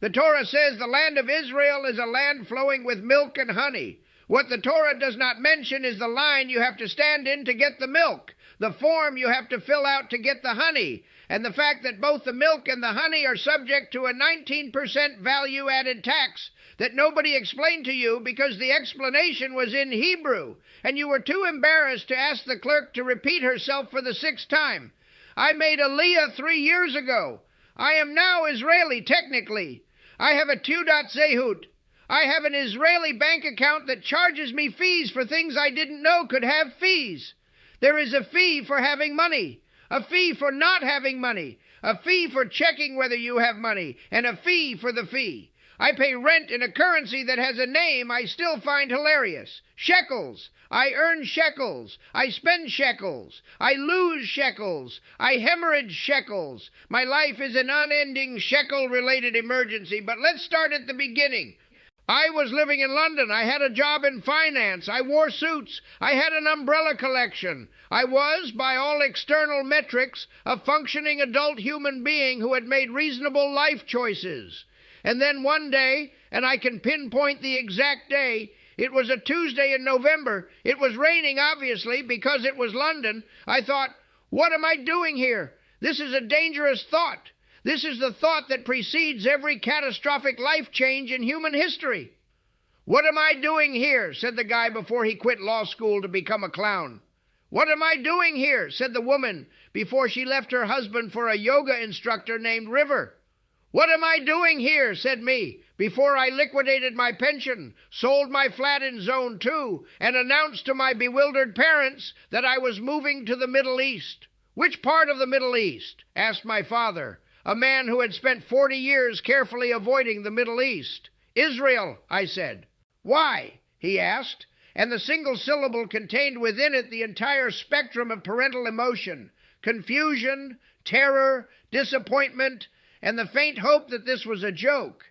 The Torah says the land of Israel is a land flowing with milk and honey. What the Torah does not mention is the line you have to stand in to get the milk, the form you have to fill out to get the honey, and the fact that both the milk and the honey are subject to a 19% value-added tax that nobody explained to you because the explanation was in Hebrew, and you were too embarrassed to ask the clerk to repeat herself for the 6th time. I made Aliyah 3 years ago. I am now Israeli, technically. I have a Teudat Zehut. I have an Israeli bank account that charges me fees for things I didn't know could have fees. There is a fee for having money, a fee for not having money, a fee for checking whether you have money, and a fee for the fee. I pay rent in a currency that has a name I still find hilarious. Shekels. I earn shekels. I spend shekels. I lose shekels. I hemorrhage shekels. My life is an unending shekel-related emergency, but let's start at the beginning. I was living in London. I had a job in finance. I wore suits. I had an umbrella collection. I was, by all external metrics, a functioning adult human being who had made reasonable life choices. And then one day, and I can pinpoint the exact day, it was a Tuesday in November. It was raining, obviously, because it was London. I thought, what am I doing here? This is a dangerous thought. This is the thought that precedes every catastrophic life change in human history. What am I doing here? Said the guy before he quit law school to become a clown. What am I doing here? Said the woman before she left her husband for a yoga instructor named River. What am I doing here? Said me before I liquidated my pension, sold my flat in Zone 2, and announced to my bewildered parents that I was moving to the Middle East. Which part of the Middle East? Asked my father, a man who had spent 40 years carefully avoiding the Middle East. Israel, I said. Why? He asked, and the single syllable contained within it the entire spectrum of parental emotion, confusion, terror, disappointment, and the faint hope that this was a joke.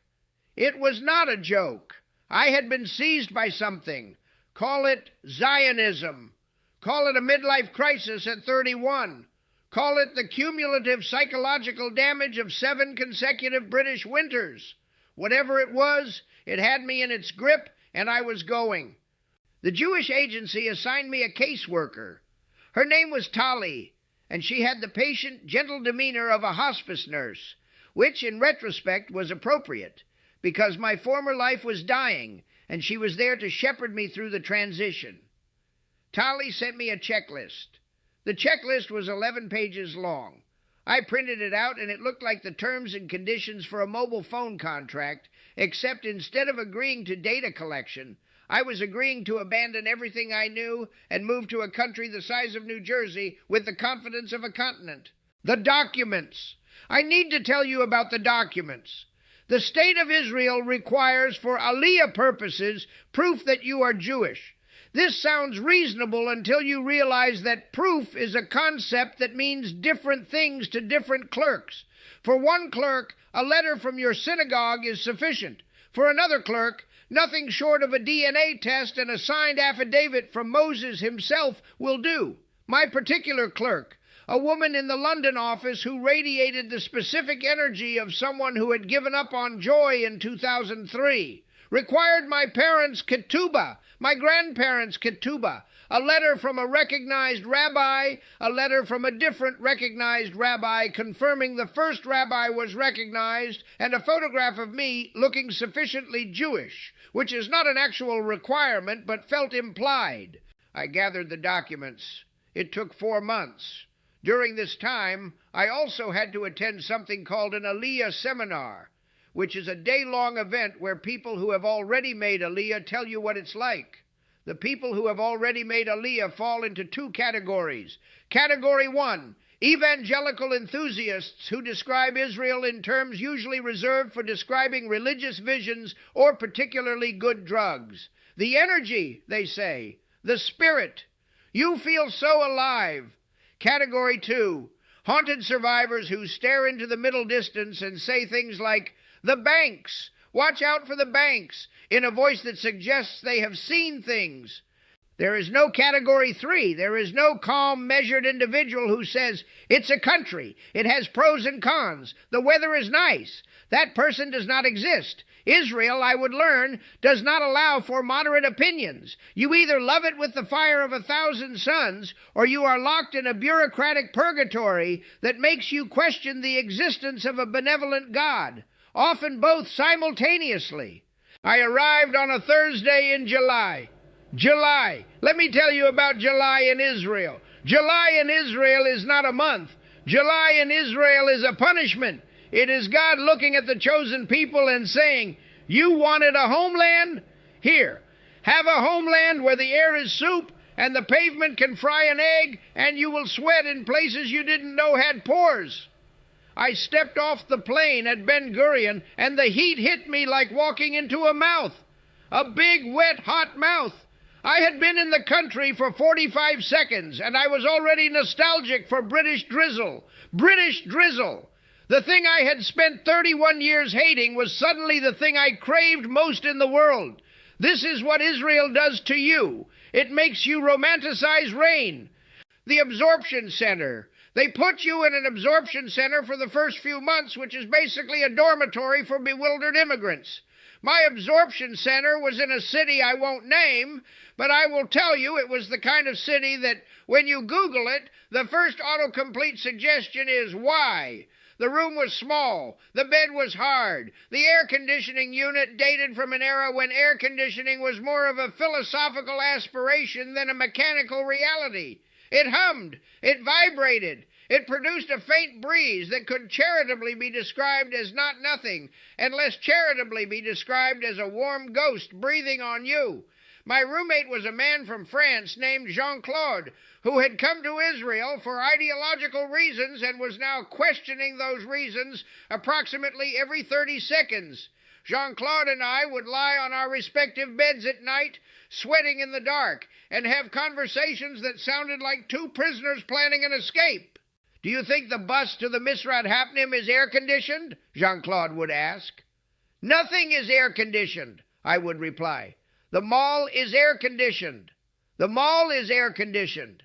It was not a joke. I had been seized by something. Call it Zionism. Call it a midlife crisis at 31. Call it the cumulative psychological damage of 7 consecutive British winters. Whatever it was, it had me in its grip, and I was going. The Jewish agency assigned me a caseworker. Her name was Tali, and she had the patient, gentle demeanor of a hospice nurse, which, in retrospect, was appropriate, because my former life was dying, and she was there to shepherd me through the transition. Tali sent me a checklist. The checklist was 11 pages long. I printed it out, and it looked like the terms and conditions for a mobile phone contract, except instead of agreeing to data collection, I was agreeing to abandon everything I knew and move to a country the size of New Jersey with the confidence of a continent. The documents. I need to tell you about the documents. The State of Israel requires, for Aliyah purposes, proof that you are Jewish. This sounds reasonable until you realize that proof is a concept that means different things to different clerks. For one clerk, a letter from your synagogue is sufficient. For another clerk, nothing short of a DNA test and a signed affidavit from Moses himself will do. My particular clerk, a woman in the London office who radiated the specific energy of someone who had given up on joy in 2003, required my parents' ketubah, my grandparents' ketubah, a letter from a recognized rabbi, a letter from a different recognized rabbi confirming the first rabbi was recognized, and a photograph of me looking sufficiently Jewish, which is not an actual requirement but felt implied. I gathered the documents. It took 4 months. During this time, I also had to attend something called an Aliyah seminar, which is a day-long event where people who have already made Aliyah tell you what it's like. The people who have already made Aliyah fall into 2 categories. Category 1, evangelical enthusiasts who describe Israel in terms usually reserved for describing religious visions or particularly good drugs. The energy, they say, the spirit. You feel so alive. Category 2, haunted survivors who stare into the middle distance and say things like, "The banks! Watch out for the banks!" in a voice that suggests they have seen things. There is no Category 3. There is no calm, measured individual who says, "It's a country. It has pros and cons. The weather is nice. That person does not exist. Israel, I would learn, does not allow for moderate opinions. You either love it with the fire of 1,000 suns, or you are locked in a bureaucratic purgatory that makes you question the existence of a benevolent God, often both simultaneously. I arrived on a Thursday in July. July. Let me tell you about July in Israel. July in Israel is not a month. July in Israel is a punishment. It is God looking at the chosen people and saying, you wanted a homeland? Here, have a homeland where the air is soup and the pavement can fry an egg and you will sweat in places you didn't know had pores. I stepped off the plane at Ben Gurion and the heat hit me like walking into a mouth. A big, wet, hot mouth. I had been in the country for 45 seconds, and I was already nostalgic for British drizzle. British drizzle! The thing I had spent 31 years hating was suddenly the thing I craved most in the world. This is what Israel does to you. It makes you romanticize rain. The absorption center. They put you in an absorption center for the first few months, which is basically a dormitory for bewildered immigrants. My absorption center was in a city I won't name, but I will tell you it was the kind of city that when you Google it, the first autocomplete suggestion is why. The room was small. The bed was hard. The air conditioning unit dated from an era when air conditioning was more of a philosophical aspiration than a mechanical reality. It hummed. It vibrated. It produced a faint breeze that could charitably be described as not nothing, and less charitably be described as a warm ghost breathing on you. My roommate was a man from France named Jean-Claude, who had come to Israel for ideological reasons and was now questioning those reasons approximately every 30 seconds. Jean-Claude and I would lie on our respective beds at night, sweating in the dark, and have conversations that sounded like two prisoners planning an escape. Do you think the bus to the Misrat Hapnim is air-conditioned? Jean-Claude would ask. Nothing is air-conditioned, I would reply. The mall is air-conditioned. The mall is air-conditioned.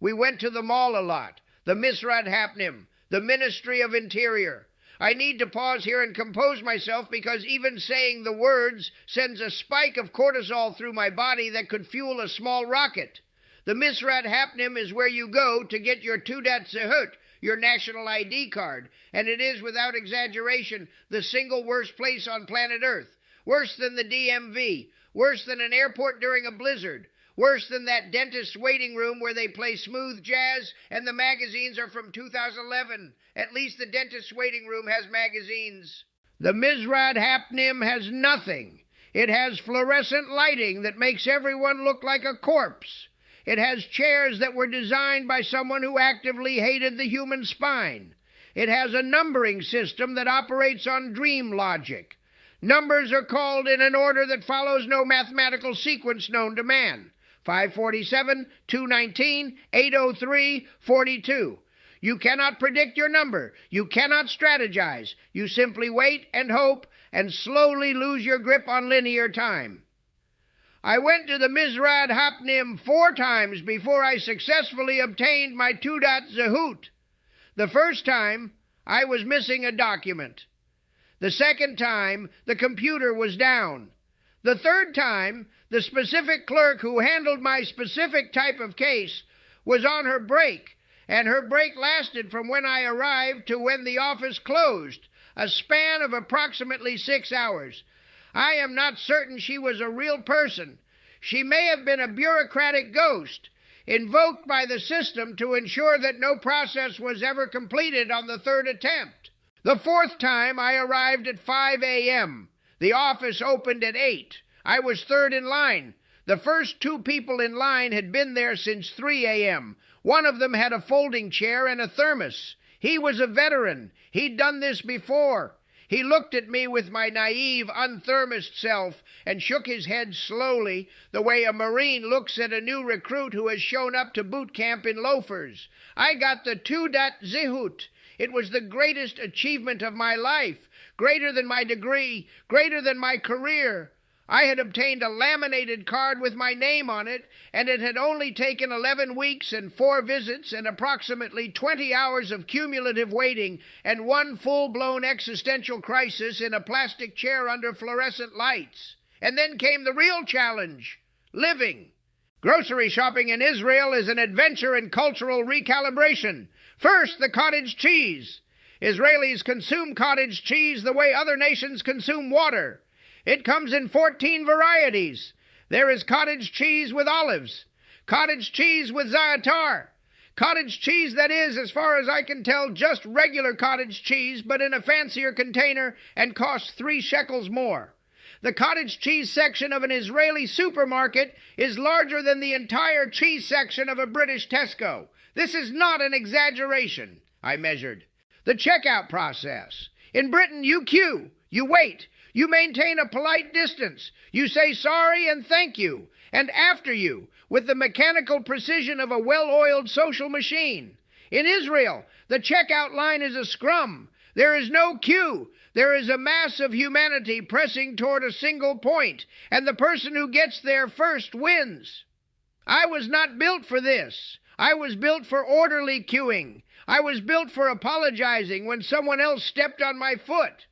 We went to the mall a lot. The Misrat Hapnim, the Ministry of Interior. I need to pause here and compose myself because even saying the words sends a spike of cortisol through my body that could fuel a small rocket. The Misrat Hapnim is where you go to get your Teudat Zehut, your national ID card, and it is, without exaggeration, the single worst place on planet Earth. Worse than the DMV, worse than an airport during a blizzard, worse than that dentist's waiting room where they play smooth jazz and the magazines are from 2011. At least the dentist's waiting room has magazines. The Misrat Hapnim has nothing. It has fluorescent lighting that makes everyone look like a corpse. It has chairs that were designed by someone who actively hated the human spine. It has a numbering system that operates on dream logic. Numbers are called in an order that follows no mathematical sequence known to man. 547, 219, 803, 42. You cannot predict your number. You cannot strategize. You simply wait and hope and slowly lose your grip on linear time. I went to the Misrat Hapnim 4 times before I successfully obtained my Teudat Zehut. The first time, I was missing a document. The second time, the computer was down. The third time, the specific clerk who handled my specific type of case was on her break, and her break lasted from when I arrived to when the office closed, a span of approximately 6 hours. I am not certain she was a real person. She may have been a bureaucratic ghost, invoked by the system to ensure that no process was ever completed on the third attempt. The fourth time, I arrived at 5 a.m. The office opened at 8. I was third in line. The first 2 people in line had been there since 3 a.m. One of them had a folding chair and a thermos. He was a veteran. He'd done this before. He looked at me with my naive, unthermosed self and shook his head slowly, the way a Marine looks at a new recruit who has shown up to boot camp in loafers. I got the Teudat Zehut. It was the greatest achievement of my life, greater than my degree, greater than my career. I had obtained a laminated card with my name on it, and it had only taken 11 weeks and 4 visits and approximately 20 hours of cumulative waiting and 1 full-blown existential crisis in a plastic chair under fluorescent lights. And then came the real challenge: living. Grocery shopping in Israel is an adventure in cultural recalibration. First, the cottage cheese. Israelis consume cottage cheese the way other nations consume water. It comes in 14 varieties. There is cottage cheese with olives, cottage cheese with za'atar, cottage cheese that is, as far as I can tell, just regular cottage cheese, but in a fancier container and costs 3 shekels more. The cottage cheese section of an Israeli supermarket is larger than the entire cheese section of a British Tesco. This is not an exaggeration, I measured. The checkout process. In Britain, you queue, you wait. You maintain a polite distance. You say sorry and thank you, and after you, with the mechanical precision of a well-oiled social machine. In Israel, the checkout line is a scrum. There is no queue. There is a mass of humanity pressing toward a single point, and the person who gets there first wins. I was not built for this. I was built for orderly queuing. I was built for apologizing when someone else stepped on my foot.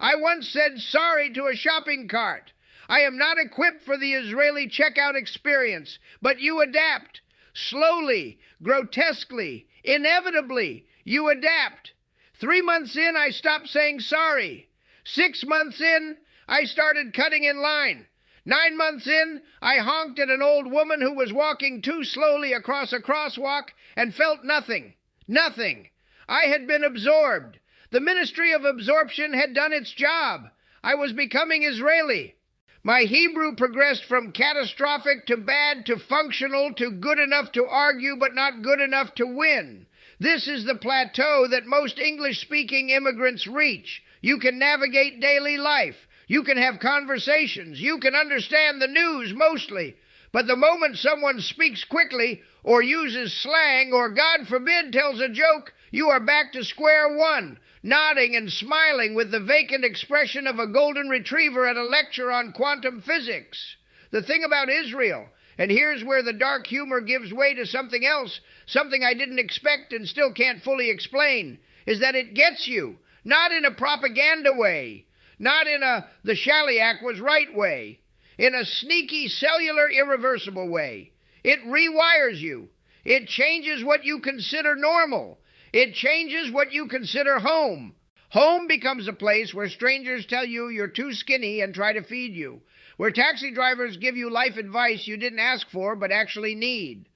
I once said sorry to a shopping cart. I am not equipped for the Israeli checkout experience, but you adapt. Slowly, grotesquely, inevitably, you adapt. 3 months in, I stopped saying sorry. 6 months in, I started cutting in line. 9 months in, I honked at an old woman who was walking too slowly across a crosswalk and felt nothing. Nothing. I had been absorbed. The Ministry of Absorption had done its job. I was becoming Israeli. My Hebrew progressed from catastrophic to bad to functional to good enough to argue but not good enough to win. This is the plateau that most English-speaking immigrants reach. You can navigate daily life. You can have conversations. You can understand the news mostly. But the moment someone speaks quickly or uses slang or, God forbid, tells a joke, you are back to square one, nodding and smiling with the vacant expression of a golden retriever at a lecture on quantum physics. The thing about Israel, and here's where the dark humor gives way to something else, something I didn't expect and still can't fully explain, is that it gets you, not in a propaganda way, not in a the Shaliach was right way, in a sneaky, cellular, irreversible way. It rewires you. It changes what you consider normal. It changes what you consider home. Home becomes a place where strangers tell you you're too skinny and try to feed you, where taxi drivers give you life advice you didn't ask for but actually need,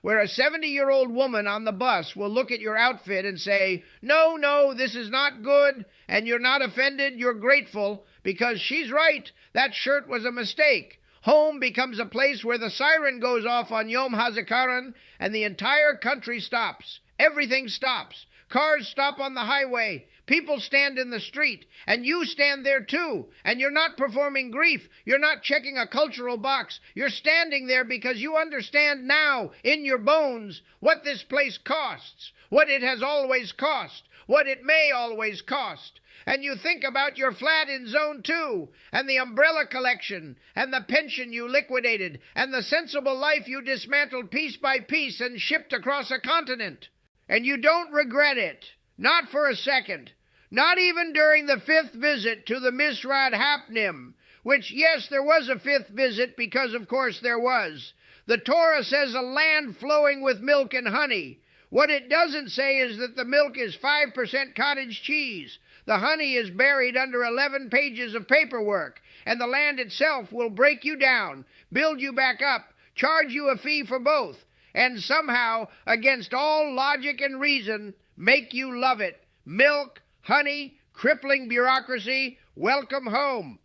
where a 70-year-old woman on the bus will look at your outfit and say, no, no, this is not good, and you're not offended, you're grateful, because she's right, that shirt was a mistake. Home becomes a place where the siren goes off on Yom HaZikaron and the entire country stops. Everything stops. Cars stop on the highway. People stand in the street. And you stand there too. And you're not performing grief. You're not checking a cultural box. You're standing there because you understand now, in your bones, what this place costs. What it has always cost. What it may always cost. And you think about your flat in Zone 2, and the umbrella collection, and the pension you liquidated, and the sensible life you dismantled piece by piece and shipped across a continent. And you don't regret it. Not for a second. Not even during the 5th visit to the Misrad Hapnim, which, yes, there was a 5th visit because, of course, there was. The Torah says a land flowing with milk and honey. What it doesn't say is that the milk is 5% cottage cheese. The honey is buried under 11 pages of paperwork, and the land itself will break you down, build you back up, charge you a fee for both, and somehow, against all logic and reason, make you love it. Milk, honey, crippling bureaucracy, welcome home.